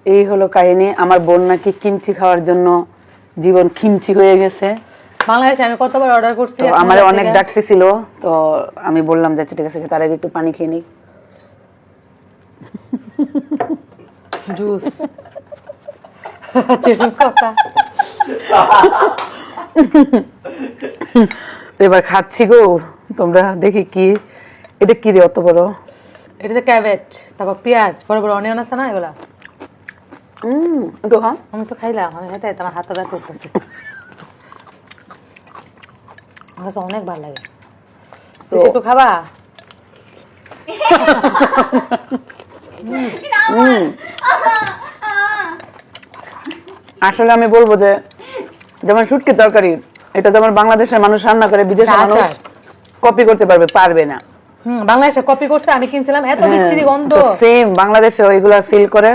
এই হলো কাহিনী। আমার বোন নাকি কিমচি খাওয়ার জন্য জীবন খিমচি হয়ে গেছে। বাংলাদেশে আমি কতবার অর্ডার করছি, আমার অনেক ডাকতেছিল, তো আমি বললাম যে ঠিক আছে, তার আগে একটু পানি খেয়ে নিই। জুস কথা এবার খাচ্ছি গো, তোমরা দেখি কি এটা, কি রে অত বড়? এটা তো ক্যাবেজ, তারপর পেঁয়াজ, বড় বড় অনিয়ন আছে না, এগুলা। একটু হ্যাঁ, আমি তো খাইলাম, আমি খেতে আমার হাতটা ব্যথা করতেছে। আমার কাছে অনেক ভালো লাগে। তো একটু খাবা? আসলে আমি বলবো যে যেমন শুটকি তরকারি, এটা যেমন বাংলাদেশের মানুষ রান্না করে, বিদেশের মানুষ কপি করতে পারবে না। বাংলাদেশে কপি করছে, আমি কিনছিলাম, এত বিচ্ছিরি গন্ধ। সেম বাংলাদেশে ওইগুলা সিল করে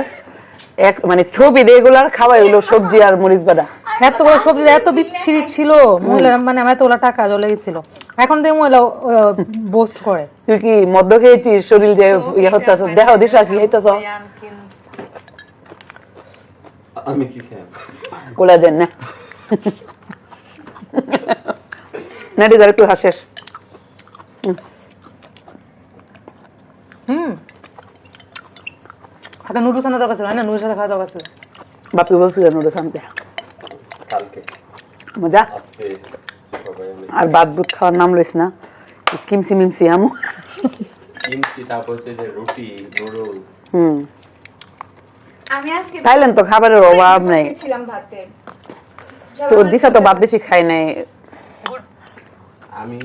এক মানে ছবি দিয়ে এগুলার খাওয়া, এগুলো সবজি আর মরিচ বাটা, এতগুলো সবজি এত বিচ্ছিরি ছিল, মহিলারা মানে আমার এতগুলো টাকা জ্বলে গেছিল। এখন দিয়ে মহিলা বোস্ট করে। তুই কি মদ্য খেয়েছিস? শরীর যে ইয়ে হতেছ, দেহ দিশা কি হইতেছ? আমি কি খাই? কোলাজেন না নাটি ধর একটু হাসিস। একটা নুডলস আনা দরকার ছিল না, নুডলস সাথে খাওয়া দরকার ছিল। বাপি বলছিল নুডলস আনতে, কালকে মজা। আজকে সবাই আমি আর বাদ বুদ খাওয়ার নাম লইস না, কিমসি মিমসি আমু। কিমচি, তারপর হচ্ছে যে রুটি, নুডলস। আমি আজকে থাইল্যান্ড তো খাবারের অভাব নাই, ছিলাম ভাতে। তো দিশা তো ভাত বেশি খাই নাই। আমি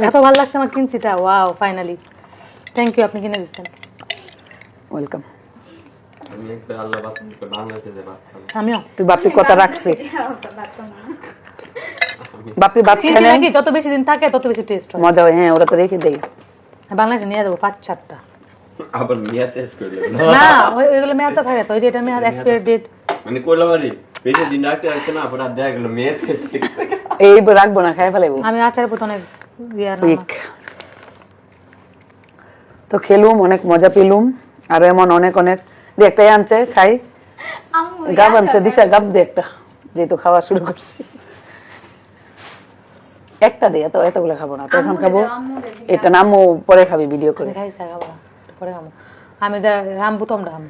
এত ভালো লাগছে আমার কিনছিটা, ওয়াও ফাইনালি, থ্যাংক ইউ, আপনি কিনে দিচ্ছেন। ওয়েলকাম। আমি একটা আল্লাহ বাঁচাতে বাংলাদেশে যে ভাত খাবো। আমিও তুই বাপি কথা রাখছি, আমি বাপি ভাত খাই কিনছি নাই, নাকি, যত বেশি দিন থাকে তত বেশি টেস্ট হয়। মজা হয়। হ্যাঁ, ওরা তো রেখে দেয়। বাংলাদেশে নিয়ে যাবো 5-4টা। আবার মিয়া চেষ্টা করলাম না ওইগুলো মেয়াদটা থাকে তো, ওই যে এটা মেয়াদ এক্সপায়ার ডেট। মানে কইলাম আরে বেশি দিন রাখতে রাখতে না, পরে আর দেখা গেল মেয়ে চেষ্টা এই রাখবো না, খাই ফেলাইবো। আমি আচারের প্রতি অনেক ইয়া না। ঠিক। তো খেলুম, অনেক মজা পেলুম, আর এমন অনেক অনেক দিয়ে একটাই আনছে খাই, গাব আনছে দিশা, গাব দে একটা, যেহেতু খাওয়া শুরু করছি। একটা দিয়ে তো এতগুলো খাবো না, তো এখন খাবো এটা, নামও পরে খাবি ভিডিও করে। আমি খাইছি খাবো না, পরে খাবো। আমি রামবুতমটা খাবো।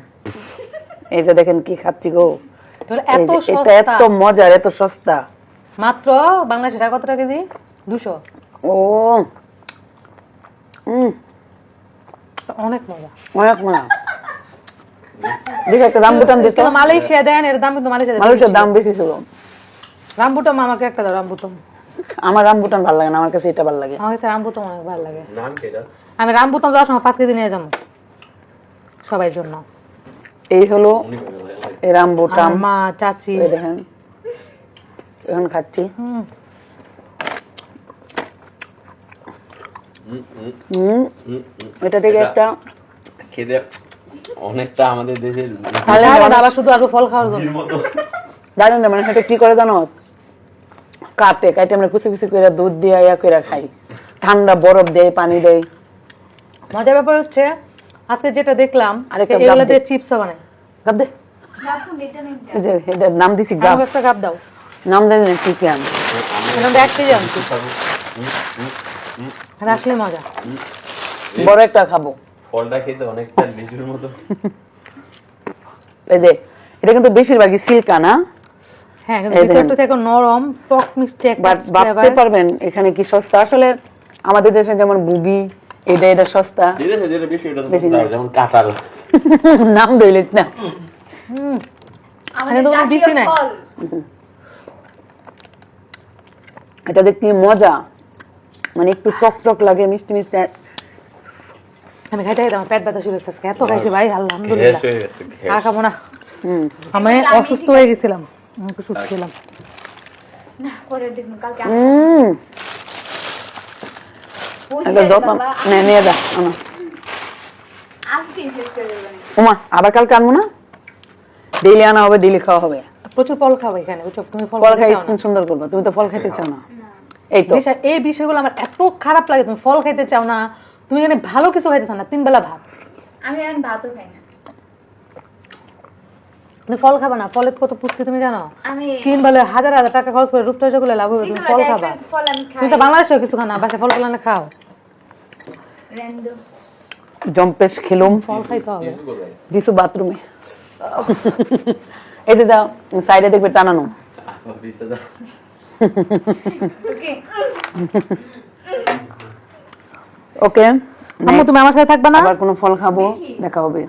এই যে দেখেন কি খাচ্ছি গো, এগুলো এই এত যে এটা এত সস্তা, মজার, এত সস্তা। মাত্র বাংলাদেশে টাকা কত টাকা কেজি? 200। ও অনেক মজা, অনেক মজা। দেখে একটা রামবুটান দিত, কিন্তু মালয়েশিয়া দেন, এর দাম কিন্তু মানুষের দাম বেশি ছিল। রামবুতম আমাকে একটা দাও, রামবুতম। আমার রামবুটান ভালো লাগে না, আমার কাছে এটা ভালো লাগে। আমার কাছে রামবুতম অনেক ভালো লাগে। নাম কি এটা? আমি রামবুতম যাওয়ার সময় 5 কেজি নিয়ে যাবো সবাই জন্য। এই হলো উনি বলে লাগে। এই রামবুটান, আমার মা, চাচি। এই দেখেন এখন খাচ্ছি। এটা থেকে একটা খেতে অনেকটা আমাদের দেশের আবার শুধু আরো ফল খাওয়ার জন্য। মতো। জানেন না, মানে সেটা কি করে জানো, কাটে কাটে আমরা কুচি কুচি করে দুধ দিয়ে ইয়া করে খাই, ঠান্ডা বরফ দেয়, পানি দেয়। মজার ব্যাপার হচ্ছে আজকে যেটা দেখলাম, আরেকটা এগুলো গাব দিয়ে চিপসও বানায়। গাব দে, এই যে এটার নাম দিছি গাব, আমাকে একটা কাপ দাও। নাম জানি না কি কি আম। এখন 1 কেজি আনছি, রাখলে মজা। বড় একটা খাবো। ফলটা খেতে অনেকটা লিচুর মতো। এই যে এটা কিন্তু বেশিরভাগই সিল্কা না, হ্যাঁ, কিন্তু ভিতরটা থেকে নরম, টক মিষ্টি একটা বাট ভাবতে ফ্লেভার। পারবেন এখানে কি সস্তা। আসলে আমাদের দেশে যেমন বুবি, এটা সস্তা, যেটা যেটা বেশি এটা তো বেশি দাও, যেমন কাঁঠাল। নাম ধইলিস না। আমি তো কোনো দিছি নাই। এটা যে কি মজা, মানে একটু টক টক লাগে, মিষ্টি মিষ্টি। আমি খাইতে খাইতে আমার পেট ব্যথা শুরু হচ্ছে আজকে, এত খাইছি ভাই, আলহামদুলিল্লাহ। গ্যাস হয়ে গেছে, গ্যাস। আর খাবো না। আমি অসুস্থ হয়ে গেছিলাম, আমি একটু সুস্থ ছিলাম। না পরে দেখুন কালকে একটা যত্ন নিয়ে যা আনো। আজকে শেষ করে দেবেন। ওমা আবার কালকে আনবো না, ডেইলি আনা হবে, ডেইলি খাওয়া হবে। প্রচুর ফল খাবো এখানে, বুঝছো? তুমি ফল ফল খেতে খাই চাও না। স্কিন সুন্দর করবো, তুমি তো ফল খেতে চাও না। এই তো এই বিষয়গুলো আমার এত খারাপ লাগে, তুমি ফল খাইতে চাও না, তুমি এখানে ভালো কিছু খাইতে চাও না, 3 বেলা ভাত। আমি এখন ভাতও খাই না। তুমি ফল খাবা না, ফলের কত পুষ্টি তুমি জানো? আমি স্কিন বলে হাজার হাজার টাকা খরচ করে রূপচর্চা করলে লাভ হবে, তুমি ফল খাবা। ফল আমি খাই তুমি তো বাংলাদেশেও কিছু খাও না, বাসায় ফল ফল খাও। রেন্দু জম্পেশ খেলুম, ফল খাইতে হবে। যিশু বাথরুমে। এই যে যাও সাইডে দেখবে টানানো। ওকে ওকে, আম্মু তুমি আমার সাথে থাকবা না? আবার কোনো ফল খাবো, দেখা হবে।